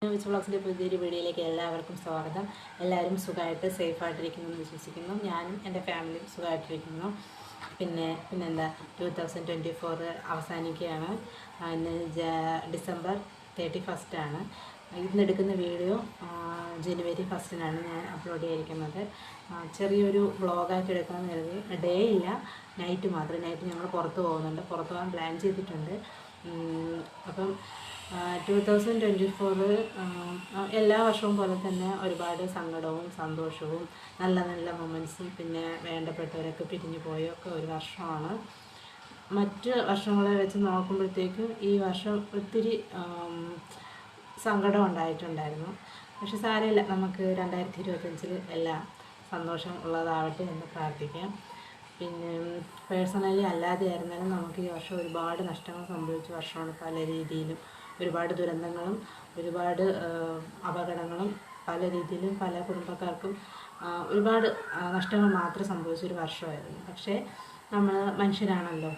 Which വ്ളോഗ്സിൻ്റെ പുതിയൊരു വീഡിയോയിലേക്ക് എല്ലാവർക്കും സ്വാഗതം. എല്ലാവരും സുഖമായിട്ട് സേഫായിട്ടിരിക്കുന്നു എന്ന് വിശ്വസിക്കുന്നു. ഞാനും എൻ്റെ ഫാമിലിയും സുഖമായിട്ടിരിക്കുന്നു. പിന്നെന്താ 2024 അവസാനിക്കുകയാണ്. ഇന്ന് ഡിസംബർ 31 ആണ്. ഇന്നെടുക്കുന്ന വീഡിയോ ജനുവരി 1 ഞാൻ അപ്ലോഡ് ചെയ്തിരിക്കുന്നത്. ചെറിയൊരു വ്ളോഗാക്കി എടുക്കാമെന്ന് കരുതി. ഡേ ഇല്ല, നൈറ്റ് മാത്രം. നൈറ്റ് ഞങ്ങൾ പുറത്ത് പോകാൻ പ്ലാൻ ചെയ്തിട്ടുണ്ട്. അപ്പം 2024 എല്ലാ വർഷവും പോലെ തന്നെ ഒരുപാട് സങ്കടവും സന്തോഷവും നല്ല നല്ല മൊമെൻറ്റ്സും പിന്നെ വേണ്ടപ്പെട്ടവരൊക്കെ പിരിഞ്ഞു പോയൊക്കെ ഒരു വർഷമാണ്. മറ്റ് വർഷങ്ങളെ വെച്ച് നോക്കുമ്പോഴത്തേക്ക് ഈ വർഷം ഒത്തിരി സങ്കടം ഉണ്ടായിട്ടുണ്ടായിരുന്നു. പക്ഷെ സാരമില്ല, നമുക്ക് 2025 എല്ലാം സന്തോഷം ഉള്ളതാവട്ടെ എന്ന് പ്രാർത്ഥിക്കാം. പിന്നെ പേഴ്സണലി അല്ലാതെ ആയിരുന്നാലും നമുക്ക് ഈ വർഷം ഒരുപാട് നഷ്ടങ്ങൾ സംഭവിച്ച വർഷമാണ്. പല രീതിയിലും ഒരുപാട് ദുരന്തങ്ങളും ഒരുപാട് അപകടങ്ങളും പല രീതിയിലും പല കുടുംബക്കാർക്കും ഒരുപാട് നഷ്ടങ്ങൾ മാത്രം സംഭവിച്ചൊരു വർഷമായിരുന്നു. പക്ഷേ നമ്മൾ മനുഷ്യരാണല്ലോ,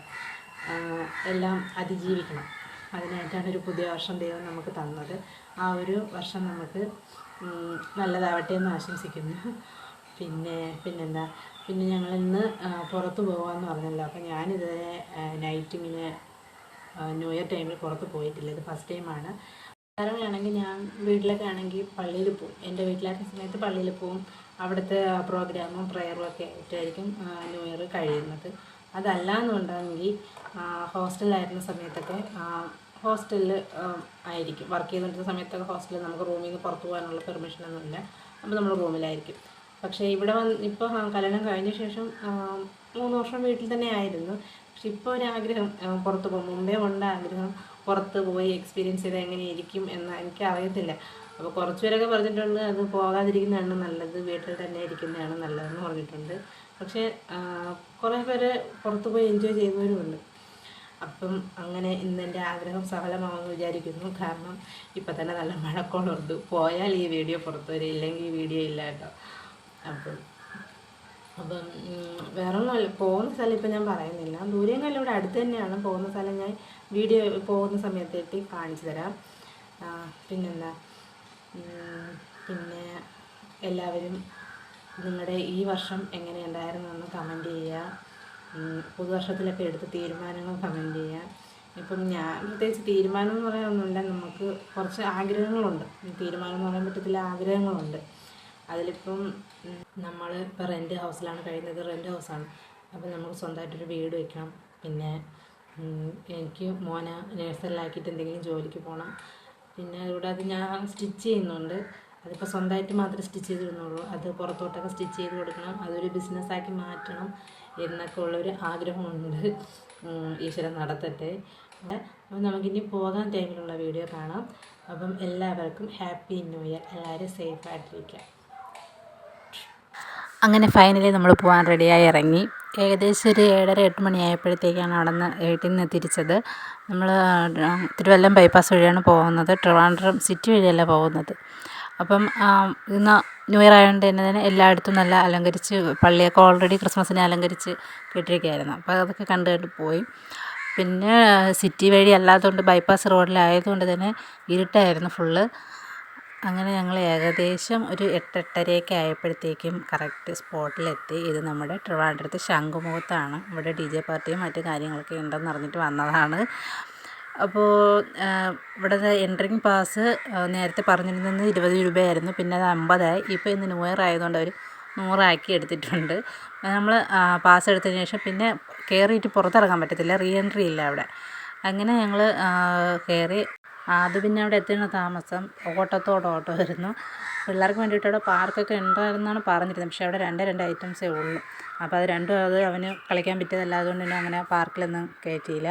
എല്ലാം അതിജീവിക്കണം. അതിനായിട്ടാണ് ഒരു പുതിയ വർഷം ദൈവം നമുക്ക് തന്നത്. ആ ഒരു വർഷം നമുക്ക് നല്ലതാവട്ടെ എന്ന് ആശംസിക്കുന്നു. പിന്നെന്താ ഞങ്ങളിന്ന് പുറത്ത് പോകാമെന്ന് പറഞ്ഞല്ലോ. അപ്പോൾ ഞാനിതുവരെ നൈറ്റിങ്ങിന് ന്യൂ ഇയർ ടൈമിൽ പുറത്ത് പോയിട്ടില്ല. ഇത് ഫസ്റ്റ് ടൈമാണ്. സാധാരണയാണെങ്കിൽ ഞാൻ വീട്ടിലൊക്കെ ആണെങ്കിൽ പള്ളിയിൽ പോവും. എൻ്റെ വീട്ടിലാക്കുന്ന സമയത്ത് പള്ളിയിൽ പോവും. അവിടുത്തെ പ്രോഗ്രാമും പ്രയറും ഒക്കെ ആയിട്ടായിരിക്കും ന്യൂ ഇയർ കഴിയുന്നത്. അതല്ല എന്നുണ്ടെങ്കിൽ ഹോസ്റ്റലിലായിരുന്ന സമയത്തൊക്കെ ഹോസ്റ്റലിൽ ആയിരിക്കും. വർക്ക് ചെയ്തുകൊണ്ടിരുന്ന സമയത്തൊക്കെ ഹോസ്റ്റലിൽ നമുക്ക് റൂമിൽ നിന്ന് പുറത്ത് പോകാനുള്ള പെർമിഷനൊന്നുമില്ല. അപ്പോൾ നമ്മൾ റൂമിലായിരിക്കും. പക്ഷേ ഇവിടെ ഇപ്പോൾ കല്യാണം കഴിഞ്ഞ ശേഷം 3 വർഷം വീട്ടിൽ തന്നെ ആയിരുന്നു. പക്ഷെ ഇപ്പോൾ ഒരാഗ്രഹം പുറത്ത് പോകും. മുമ്പേ ഉണ്ട് ആഗ്രഹം പുറത്ത് പോയി എക്സ്പീരിയൻസ് ചെയ്ത് എങ്ങനെയിരിക്കും എന്ന് എനിക്കറിയത്തില്ല. അപ്പോൾ കുറച്ച് പേരൊക്കെ പറഞ്ഞിട്ടുണ്ട് അത് പോകാതിരിക്കുന്നതാണ് നല്ലത്, വീട്ടിൽ തന്നെ ഇരിക്കുന്നതാണ് നല്ലതെന്ന് പറഞ്ഞിട്ടുണ്ട്. പക്ഷേ കുറേ പേര് പുറത്ത് പോയി എൻജോയ് ചെയ്യുന്നവരുമുണ്ട്. അപ്പം അങ്ങനെ ഇന്നെൻ്റെ ആഗ്രഹം സഫലമാവുമെന്ന് വിചാരിക്കുന്നു. കാരണം ഇപ്പം തന്നെ നല്ല മഴക്കോളുണ്ട്. പോയാൽ ഈ വീഡിയോ പുറത്ത് വരും, ഇല്ലെങ്കിൽ ഈ വീഡിയോ ഇല്ല കേട്ടോ. അപ്പം വേറൊന്നുമല്ല, പോകുന്ന സ്ഥലം ഇപ്പം ഞാൻ പറയുന്നില്ല. ദൂരെയല്ല, ഇവിടെ അടുത്ത് തന്നെയാണ്. പോകുന്ന സ്ഥലം ഞാൻ വീഡിയോ പോകുന്ന സമയത്തേക്ക് കാണിച്ചു തരാം. പിന്നെന്താ പിന്നെ എല്ലാവരും നിങ്ങളുടെ ഈ വർഷം എങ്ങനെയുണ്ടായിരുന്നു എന്ന് കമൻറ്റ് ചെയ്യുക. പുതുവർഷത്തിലൊക്കെ എടുത്ത തീരുമാനങ്ങൾ കമൻറ്റ് ചെയ്യുക. ഇപ്പം ഞാൻ പ്രത്യേകിച്ച് തീരുമാനം എന്ന് പറയാനൊന്നുമില്ല. നമുക്ക് കുറച്ച് ആഗ്രഹങ്ങളുണ്ട്. തീരുമാനം എന്ന് പറയാൻ പറ്റത്തില്ല, ആഗ്രഹങ്ങളുണ്ട്. അതിലിപ്പം നമ്മൾ ഇപ്പോൾ റെൻ്റ് ഹൗസിലാണ് കഴിയുന്നത്. റെൻ്റ് ഹൗസാണ്. അപ്പോൾ നമുക്ക് സ്വന്തമായിട്ടൊരു വീട് വയ്ക്കണം. പിന്നെ എനിക്ക് മോനെ നേഴ്സറിലാക്കിയിട്ട് എന്തെങ്കിലും ജോലിക്ക് പോകണം. പിന്നെ അതുകൂടാതെ ഞാൻ സ്റ്റിച്ച് ചെയ്യുന്നുണ്ട്. അതിപ്പോൾ സ്വന്തമായിട്ട് മാത്രമേ സ്റ്റിച്ച് ചെയ്തിരുന്നുള്ളൂ. അത് പുറത്തോട്ടൊക്കെ സ്റ്റിച്ച് ചെയ്ത് കൊടുക്കണം. അതൊരു ബിസിനസ്സാക്കി മാറ്റണം എന്നൊക്കെ ഉള്ളൊരു ആഗ്രഹമുണ്ട്. ഈശ്വരൻ നടത്തട്ടെ. അപ്പം നമുക്കിനി പോകാൻ ടൈമിലുള്ള വീഡിയോ കാണാം. അപ്പം എല്ലാവർക്കും ഹാപ്പി ന്യൂ ഇയർ. എല്ലാവരും സേഫായിട്ടിരിക്കുക. അങ്ങനെ ഫൈനലി നമ്മൾ പോകാൻ റെഡിയായി ഇറങ്ങി. ഏകദേശം ഒരു 7:30-8 മണിയായപ്പോഴത്തേക്കാണ് അവിടെ നിന്ന് വീട്ടിൽ നിന്ന് തിരിച്ചത്. നമ്മൾ തിരുവല്ലം ബൈപ്പാസ് വഴിയാണ് പോകുന്നത്, ട്രിവാൻഡ്രം സിറ്റി വഴിയല്ല പോകുന്നത്. അപ്പം ഇന്ന് ന്യൂ ഇയർ ആയതുകൊണ്ട് തന്നെ എല്ലായിടത്തും നല്ല അലങ്കരിച്ച്, പള്ളിയൊക്കെ ഓൾറെഡി ക്രിസ്മസിനെ അലങ്കരിച്ച് കെട്ടിയിരിക്കുകയായിരുന്നു. അപ്പോൾ അതൊക്കെ കണ്ട് പോയി. പിന്നെ സിറ്റി വഴി അല്ലാത്തതുകൊണ്ട് ബൈപ്പാസ് റോഡിലായതുകൊണ്ട് തന്നെ ഇരുട്ടായിരുന്നു ഫുള്ള്. അങ്ങനെ ഞങ്ങൾ ഏകദേശം ഒരു 8-8:30 ആയപ്പോഴത്തേക്കും കറക്റ്റ് സ്പോട്ടിലെത്തി. ഇത് നമ്മുടെ ട്രിവാൻഡ്രത്ത് ശംഖുമുഖത്താണ്. ഇവിടെ DJ പാർട്ടിയും മറ്റു കാര്യങ്ങളൊക്കെ ഉണ്ടെന്ന് അറിഞ്ഞിട്ട് വന്നതാണ്. അപ്പോൾ ഇവിടുത്തെ എൻട്രിങ് പാസ് നേരത്തെ പറഞ്ഞിരുന്നത് 20 രൂപയായിരുന്നു. പിന്നെ അത് 50 ആയി. ഇപ്പോൾ ഇന്ന് ന്യൂ ഇയർ ആയതുകൊണ്ട് അവർ 100 ആക്കി എടുത്തിട്ടുണ്ട്. നമ്മൾ പാസ് എടുത്തതിന് ശേഷം പിന്നെ കയറിയിട്ട് പുറത്തിറങ്ങാൻ പറ്റത്തില്ല, റീ എൻട്രി ഇല്ല അവിടെ. അങ്ങനെ ഞങ്ങൾ കയറി. അത് പിന്നെ അവിടെ എത്തുന്ന താമസം ഓട്ടോ വരുന്നു. പിള്ളേർക്ക് വേണ്ടിയിട്ട് അവിടെ പാർക്കൊക്കെ ഉണ്ടായിരുന്നാണ് പറഞ്ഞിരുന്നത്. പക്ഷേ അവിടെ 2 ഐറ്റംസേ ഉള്ളൂ. അപ്പോൾ അത് അവന് കളിക്കാൻ പറ്റിയതല്ല. അതുകൊണ്ട് തന്നെ അങ്ങനെ പാർക്കിലൊന്നും കയറ്റിയില്ല.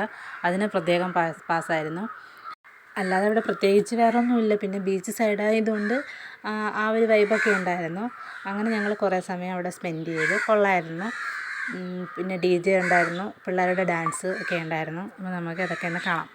അതിന് പ്രത്യേകം പാസ്സായിരുന്നു. അല്ലാതെ അവിടെ പ്രത്യേകിച്ച് വേറെ ഒന്നുമില്ല. പിന്നെ ബീച്ച് സൈഡായതുകൊണ്ട് ആ ഒരു വൈബൊക്കെ ഉണ്ടായിരുന്നു. അങ്ങനെ ഞങ്ങൾ കുറേ സമയം അവിടെ സ്പെൻഡ് ചെയ്ത്. കൊള്ളായിരുന്നു. പിന്നെ DJ ഉണ്ടായിരുന്നു, പിള്ളേരുടെ ഡാൻസ് ഒക്കെ ഉണ്ടായിരുന്നു. അപ്പോൾ നമുക്ക് അതൊക്കെ ഒന്ന് കാണാം.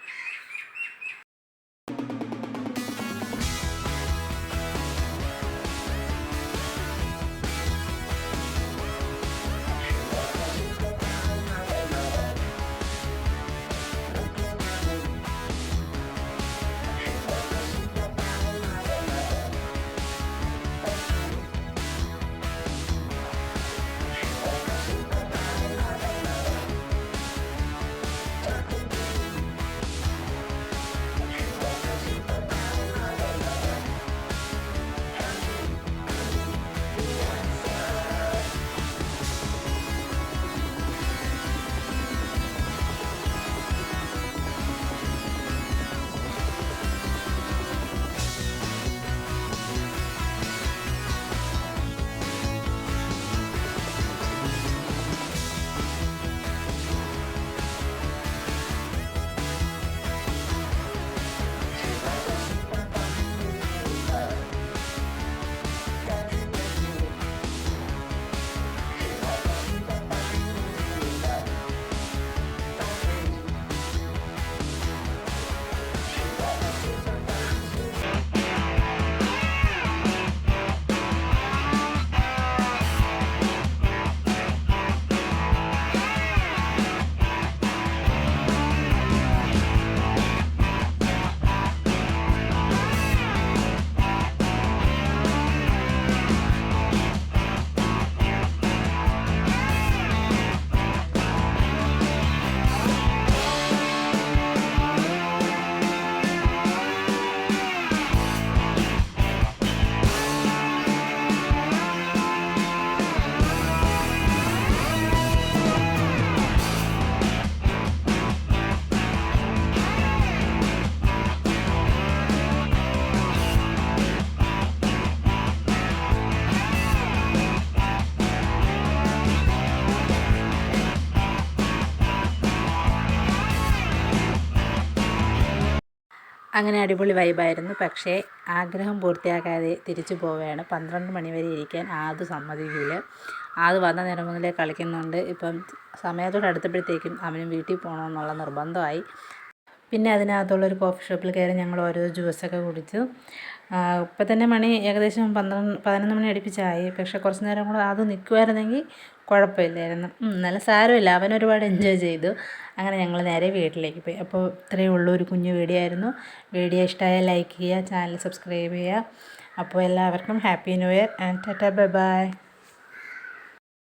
അങ്ങനെ അടിപൊളി വൈബായിരുന്നു. പക്ഷേ ആഗ്രഹം പൂർത്തിയാക്കാതെ തിരിച്ചു പോവുകയാണ്. 12 മണി വരെ ഇരിക്കാൻ ആദ്യം സമ്മതിക്കില്ല. അത് വന്ന നേരം മുതലേ കളിക്കുന്നുണ്ട്. ഇപ്പം സമയത്തോട് അടുത്തപ്പോഴത്തേക്കും അവനും വീട്ടിൽ പോകണമെന്നുള്ള നിർബന്ധമായി. പിന്നെ അതിനകത്തുള്ളൊരു കോഫി ഷോപ്പിൽ കയറി ഞങ്ങൾ ഓരോ ജ്യൂസൊക്കെ കുടിച്ചു. ഇപ്പം തന്നെ മണി ഏകദേശം 11 മണി അടുപ്പിച്ചായി. പക്ഷേ കുറച്ച് നേരം കൂടെ അത് നിൽക്കുമായിരുന്നെങ്കിൽ കുഴപ്പമില്ലായിരുന്നു. നല്ല സാരമില്ല, അവനൊരുപാട് എൻജോയ് ചെയ്തു. അങ്ങനെ ഞങ്ങൾ നേരെ വീട്ടിലേക്ക് പോയി. അപ്പോൾ ഇത്രയേ ഉള്ളൂ, ഒരു കുഞ്ഞു വീഡിയോ ആയിരുന്നു. വീഡിയോ ഇഷ്ടമായാൽ ലൈക്ക് ചെയ്യുക, ചാനൽ സബ്സ്ക്രൈബ് ചെയ്യുക. അപ്പോൾ എല്ലാവർക്കും happy new year and tata bye bye.